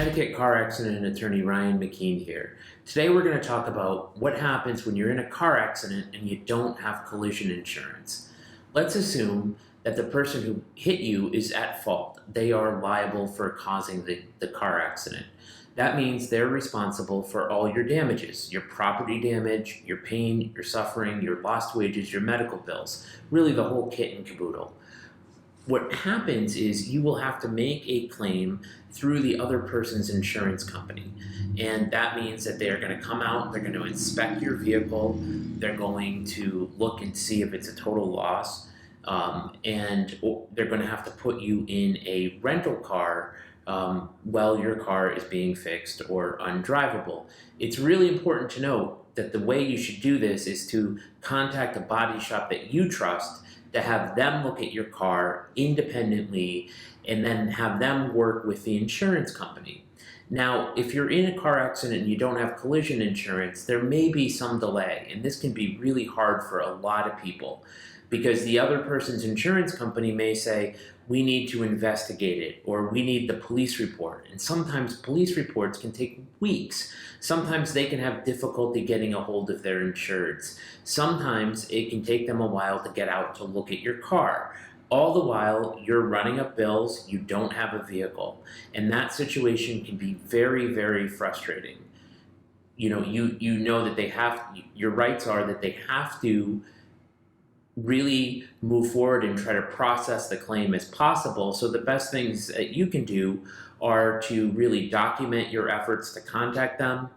Connecticut car accident attorney Ryan McKeen here. Today we're going to talk about what happens when you're in a car accident and you don't have collision insurance. Let's assume that the person who hit you is at fault. They are liable for causing the car accident. That means they're responsible for all your damages, your property damage, your pain, your suffering, your lost wages, your medical bills, really the whole kit and caboodle. What happens is you will have to make a claim through the other person's insurance company. And that means that they are going to come out, they're going to inspect your vehicle, they're going to look and see if it's a total loss, and they're going to have to put you in a rental car while your car is being fixed or undrivable. It's really important to note that the way you should do this is to contact a body shop that you trust, to have them look at your car independently and then have them work with the insurance company. Now, if you're in a car accident and you don't have collision insurance, there may be some delay, and this can be really hard for a lot of people because the other person's insurance company may say, we need to investigate it, or we need the police report. And sometimes police reports can take weeks. Sometimes they can have difficulty getting a hold of their insureds. Sometimes it can take them a while to get out to look at your car. All the while, you're running up bills, you don't have a vehicle. And that situation can be very, very frustrating. You know that your rights are that they have to really move forward and try to process the claim as possible. So the best things that you can do are to really document your efforts to contact them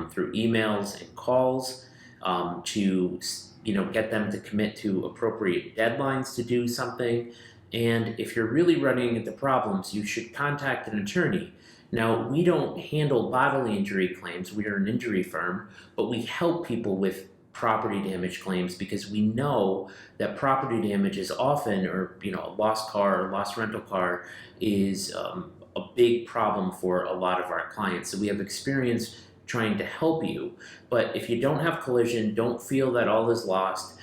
through emails and calls, to get them to commit to appropriate deadlines to do something. And if you're really running into problems, you should contact an attorney. Now, we don't handle bodily injury claims. We are an injury firm, but we help people with property damage claims because we know that property damage is often, or a lost car or lost rental car is a big problem for a lot of our clients. So we have experience trying to help you. But if you don't have collision, don't feel that all is lost.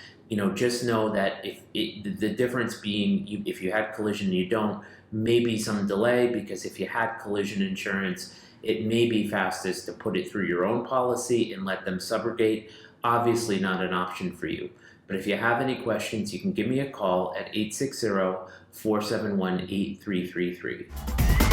Just know that the difference being if you had collision and you don't, maybe some delay, because if you had collision insurance, it may be fastest to put it through your own policy and let them subrogate. Obviously not an option for you. But if you have any questions, you can give me a call at 860-471-8333.